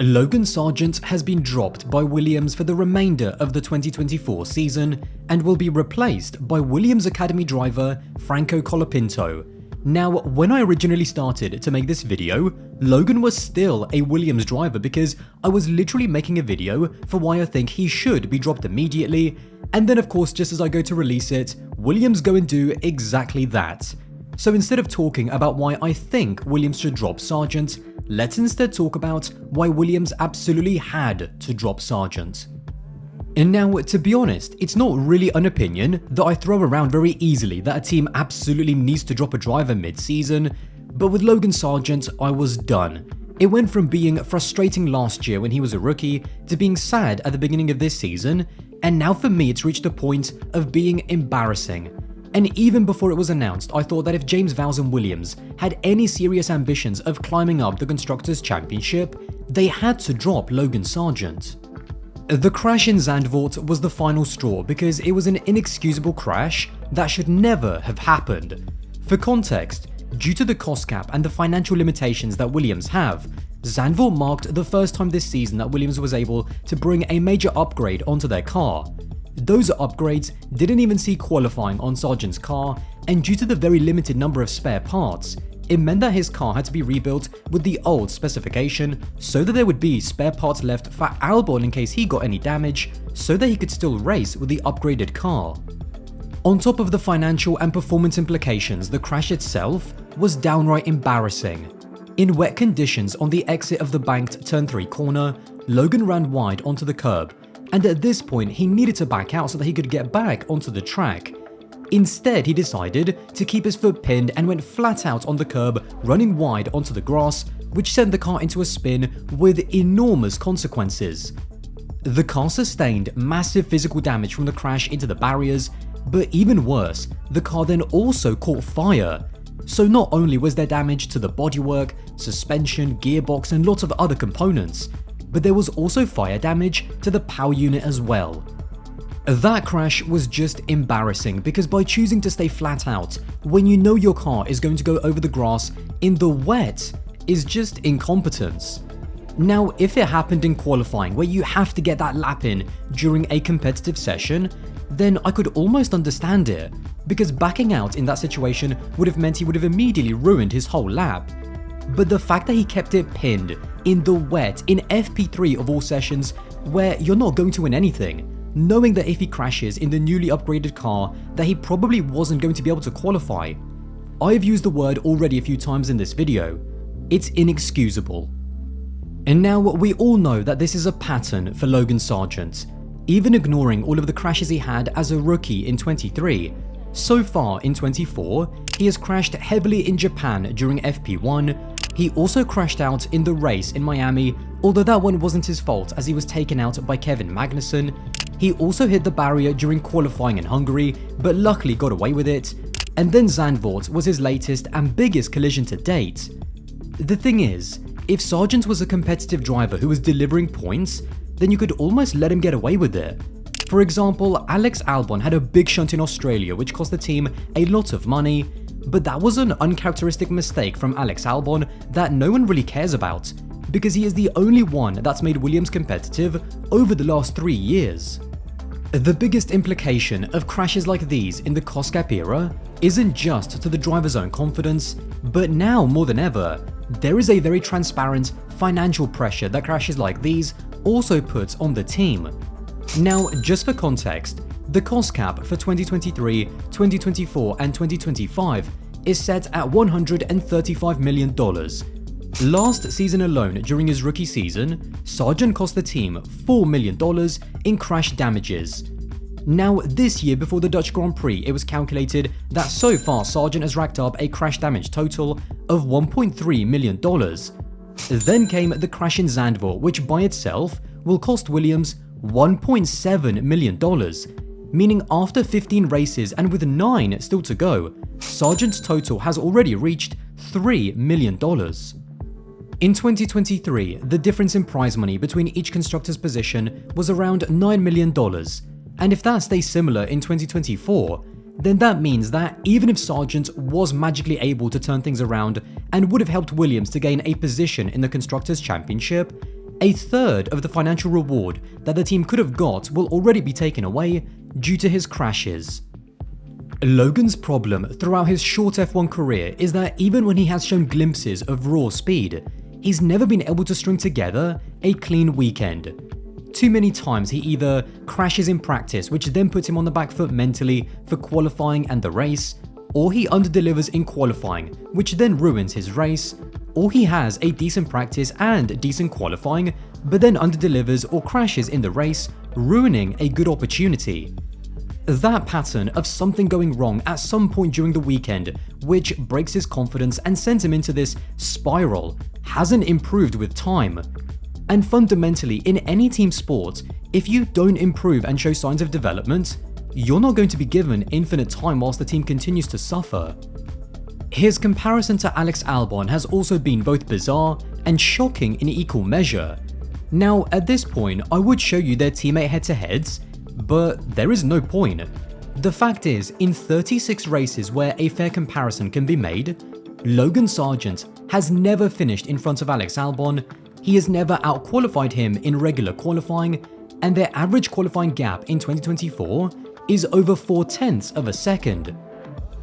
Logan Sergeant has been dropped by Williams for the remainder of the 2024 season and will be replaced by Williams Academy driver Franco Colapinto. Now, when I originally started to make this video, Logan was still a Williams driver because I was literally making a video for why I think he should be dropped immediately, and then of course just as I go to release it, Williams go and do exactly that. So instead of talking about why I think Williams should drop Sargeant, let's instead talk about why Williams absolutely had to drop Sargeant. And now, to be honest, it's not really an opinion that I throw around very easily that a team absolutely needs to drop a driver mid-season, but with Logan Sergeant, I was done. It went from being frustrating last year when he was a rookie to being sad at the beginning of this season, and now for me it's reached a point of being embarrassing. And even before it was announced, I thought that if James Vowles and Williams had any serious ambitions of climbing up the Constructors' Championship, they had to drop Logan Sergeant. The crash in Zandvoort was the final straw because it was an inexcusable crash that should never have happened. For context, due to the cost cap and the financial limitations that Williams have, Zandvoort marked the first time this season that Williams was able to bring a major upgrade onto their car. Those upgrades didn't even see qualifying on Sargeant's car, and due to the very limited number of spare parts, it meant that his car had to be rebuilt with the old specification so that there would be spare parts left for Albon in case he got any damage, so that he could still race with the upgraded car. On top of the financial and performance implications, the crash itself was downright embarrassing. In wet conditions on the exit of the banked turn 3 corner, Logan ran wide onto the curb, and at this point he needed to back out so that he could get back onto the track. Instead, he decided to keep his foot pinned and went flat out on the curb, running wide onto the grass, which sent the car into a spin with enormous consequences. The car sustained massive physical damage from the crash into the barriers, but even worse, the car then also caught fire. So not only was there damage to the bodywork, suspension, gearbox and lots of other components, but there was also fire damage to the power unit as well. That crash was just embarrassing because by choosing to stay flat out when you know your car is going to go over the grass in the wet is just incompetence. Now, if it happened in qualifying where you have to get that lap in during a competitive session, then I could almost understand it, because backing out in that situation would have meant he would have immediately ruined his whole lap. But the fact that he kept it pinned in the wet in FP3 of all sessions where you're not going to win anything, knowing that if he crashes in the newly upgraded car that he probably wasn't going to be able to qualify. I've used the word already a few times in this video. It's inexcusable. And now we all know that this is a pattern for Logan Sergeant. Even ignoring all of the crashes he had as a rookie in 23, so far in 24, he has crashed heavily in Japan during FP1. He also crashed out in the race in Miami, although that one wasn't his fault as he was taken out by Kevin Magnussen. He also hit the barrier during qualifying in Hungary, but luckily got away with it. And then Zandvoort was his latest and biggest collision to date. The thing is, if Sargeant was a competitive driver who was delivering points, then you could almost let him get away with it. For example, Alex Albon had a big shunt in Australia which cost the team a lot of money, but that was an uncharacteristic mistake from Alex Albon that no one really cares about, because he is the only one that's made Williams competitive over the last 3 years. The biggest implication of crashes like these in the cost cap era isn't just to the driver's own confidence, but now more than ever, there is a very transparent financial pressure that crashes like these also puts on the team. Now, just for context, the cost cap for 2023, 2024 and 2025 is set at $135 million. Last season alone, during his rookie season, Sargeant cost the team $4 million in crash damages. Now, this year before the Dutch Grand Prix, it was calculated that so far Sargeant has racked up a crash damage total of $1.3 million. Then came the crash in Zandvoort, which by itself will cost Williams $1.7 million, meaning after 15 races and with 9 still to go, Sargeant's total has already reached $3 million. In 2023, the difference in prize money between each constructor's position was around $9 million, and if that stays similar in 2024, then that means that even if Sargeant was magically able to turn things around and would have helped Williams to gain a position in the Constructors' Championship, A third of the financial reward that the team could have got will already be taken away due to his crashes. Logan's problem throughout his short F1 career is that even when he has shown glimpses of raw speed, he's never been able to string together a clean weekend. Too many times he either crashes in practice, which then puts him on the back foot mentally for qualifying and the race, or he underdelivers in qualifying, which then ruins his race, or he has a decent practice and decent qualifying, but then underdelivers or crashes in the race, ruining a good opportunity. That pattern of something going wrong at some point during the weekend, which breaks his confidence and sends him into this spiral, hasn't improved with time. And fundamentally, in any team sport, if you don't improve and show signs of development, you're not going to be given infinite time whilst the team continues to suffer. His comparison to Alex Albon has also been both bizarre and shocking in equal measure. Now, at this point, I would show you their teammate head-to-heads, but there is no point. The fact is, in 36 races where a fair comparison can be made, Logan Sergeant has never finished in front of Alex Albon, he has never out-qualified him in regular qualifying, and their average qualifying gap in 2024 is over 0.4 of a second.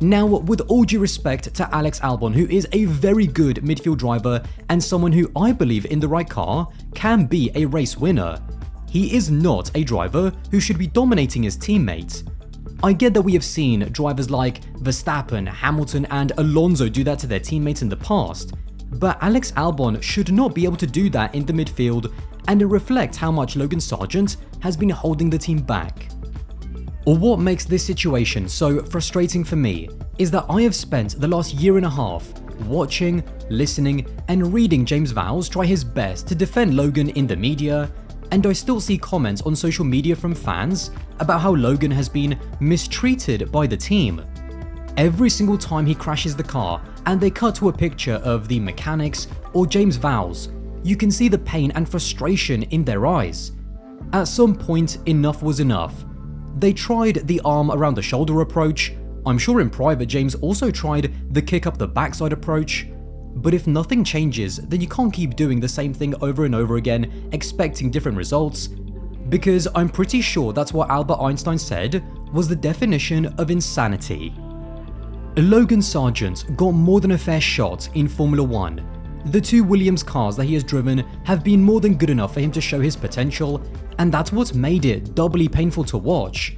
Now, with all due respect to Alex Albon, who is a very good midfield driver and someone who I believe in the right car can be a race winner, he is not a driver who should be dominating his teammates. I get that we have seen drivers like Verstappen, Hamilton and Alonso do that to their teammates in the past, but Alex Albon should not be able to do that in the midfield, and it reflects how much Logan Sergeant has been holding the team back. What makes this situation so frustrating for me is that I have spent the last year and a half watching, listening and reading James Vowles try his best to defend Logan in the media, and I still see comments on social media from fans about how Logan has been mistreated by the team. Every single time he crashes the car and they cut to a picture of the mechanics or James Vowles, you can see the pain and frustration in their eyes. At some point, enough was enough. They tried the arm around the shoulder approach. I'm sure in private James also tried the kick up the backside approach. But if nothing changes, then you can't keep doing the same thing over and over again, expecting different results. Because I'm pretty sure that's what Albert Einstein said was the definition of insanity. Logan Sergeant got more than a fair shot in Formula 1. The two Williams cars that he has driven have been more than good enough for him to show his potential, and that's what's made it doubly painful to watch.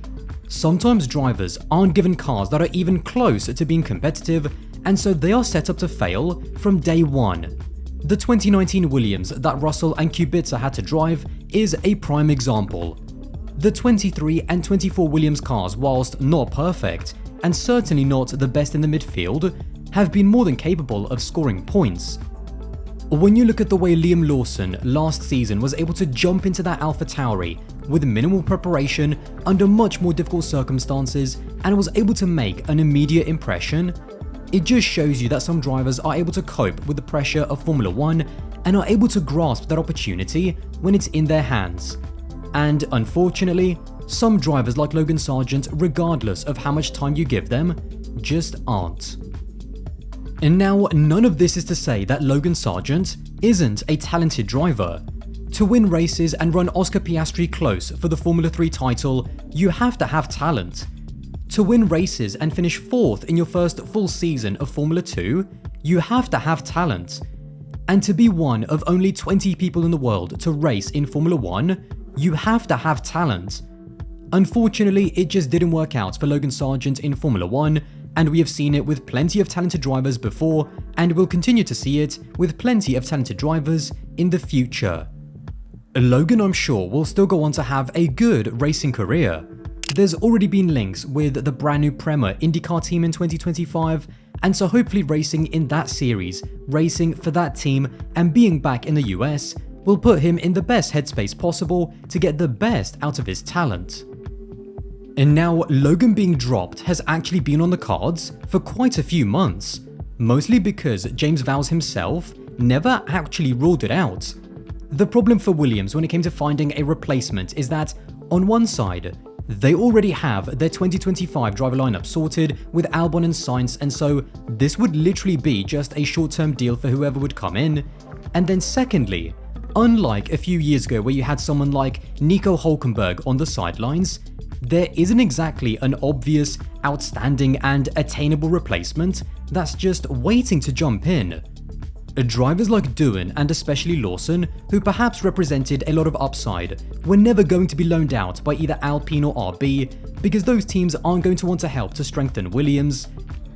Sometimes drivers aren't given cars that are even close to being competitive, and so they are set up to fail from day one. The 2019 Williams that Russell and Kubica had to drive is a prime example. The 23 and 24 Williams cars, whilst not perfect, and certainly not the best in the midfield, have been more than capable of scoring points. When you look at the way Liam Lawson last season was able to jump into that AlphaTauri with minimal preparation under much more difficult circumstances and was able to make an immediate impression, it just shows you that some drivers are able to cope with the pressure of Formula 1 and are able to grasp that opportunity when it's in their hands. And unfortunately, some drivers like Logan Sergeant, regardless of how much time you give them, just aren't. And now, none of this is to say that Logan Sergeant isn't a talented driver. To win races and run Oscar Piastri close for the Formula 3 title, you have to have talent. To win races and finish 4th in your first full season of Formula 2, you have to have talent. And to be one of only 20 people in the world to race in Formula 1, you have to have talent. Unfortunately, it just didn't work out for Logan Sergeant in Formula 1, and we have seen it with plenty of talented drivers before, and will continue to see it with plenty of talented drivers in the future. Logan, I'm sure, will still go on to have a good racing career. There's already been links with the brand new Prema IndyCar team in 2025, and so hopefully racing in that series, racing for that team, and being back in the US will put him in the best headspace possible to get the best out of his talent. And now, Logan being dropped has actually been on the cards for quite a few months, mostly because James Vowles himself never actually ruled it out. The problem for Williams when it came to finding a replacement is that, on one side, they already have their 2025 driver lineup sorted with Albon and Sainz, and so this would literally be just a short-term deal for whoever would come in. And then secondly, Unlike a few years ago where you had someone like Nico Hülkenberg on the sidelines, there isn't exactly an obvious, outstanding and attainable replacement that's just waiting to jump in. Drivers like Doohan and especially Lawson, who perhaps represented a lot of upside, were never going to be loaned out by either Alpine or RB because those teams aren't going to want to help to strengthen Williams.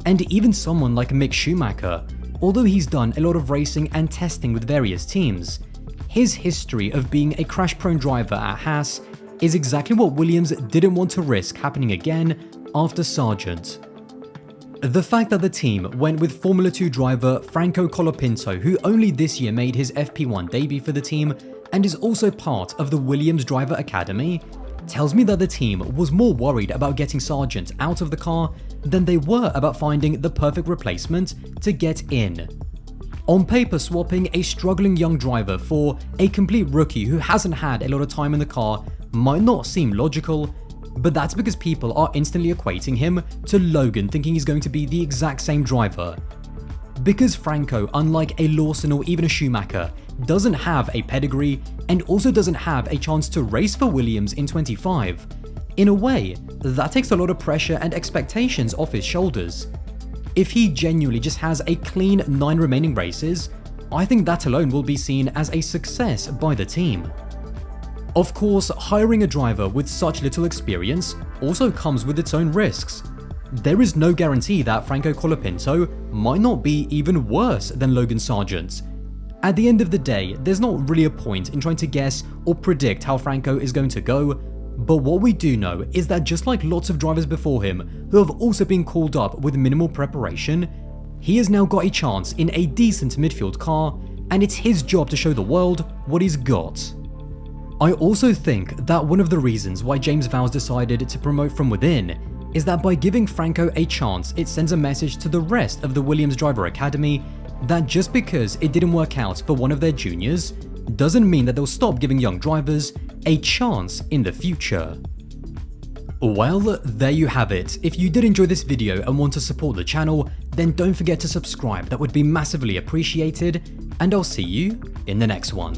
And even someone like Mick Schumacher, although he's done a lot of racing and testing with various teams, his history of being a crash-prone driver at Haas is exactly what Williams didn't want to risk happening again after Sargeant. The fact that the team went with Formula 2 driver Franco Colapinto, who only this year made his FP1 debut for the team and is also part of the Williams Driver Academy, tells me that the team was more worried about getting Sargeant out of the car than they were about finding the perfect replacement to get in. On paper, swapping a struggling young driver for a complete rookie who hasn't had a lot of time in the car might not seem logical, but that's because people are instantly equating him to Logan, thinking he's going to be the exact same driver. Because Franco, unlike a Lawson or even a Schumacher, doesn't have a pedigree and also doesn't have a chance to race for Williams in 25, in a way, that takes a lot of pressure and expectations off his shoulders. If he genuinely just has a clean 9 remaining races, I think that alone will be seen as a success by the team. Of course, hiring a driver with such little experience also comes with its own risks. There is no guarantee that Franco Colapinto might not be even worse than Logan Sergeant. At the end of the day, there's not really a point in trying to guess or predict how Franco is going to go, but what we do know is that just like lots of drivers before him who have also been called up with minimal preparation, he has now got a chance in a decent midfield car, and it's his job to show the world what he's got. I also think that one of the reasons why James Vowles decided to promote from within is that by giving Franco a chance, it sends a message to the rest of the Williams Driver Academy that just because it didn't work out for one of their juniors doesn't mean that they'll stop giving young drivers a chance in the future. Well, there you have it. If you did enjoy this video and want to support the channel, then don't forget to subscribe, that would be massively appreciated, and I'll see you in the next one.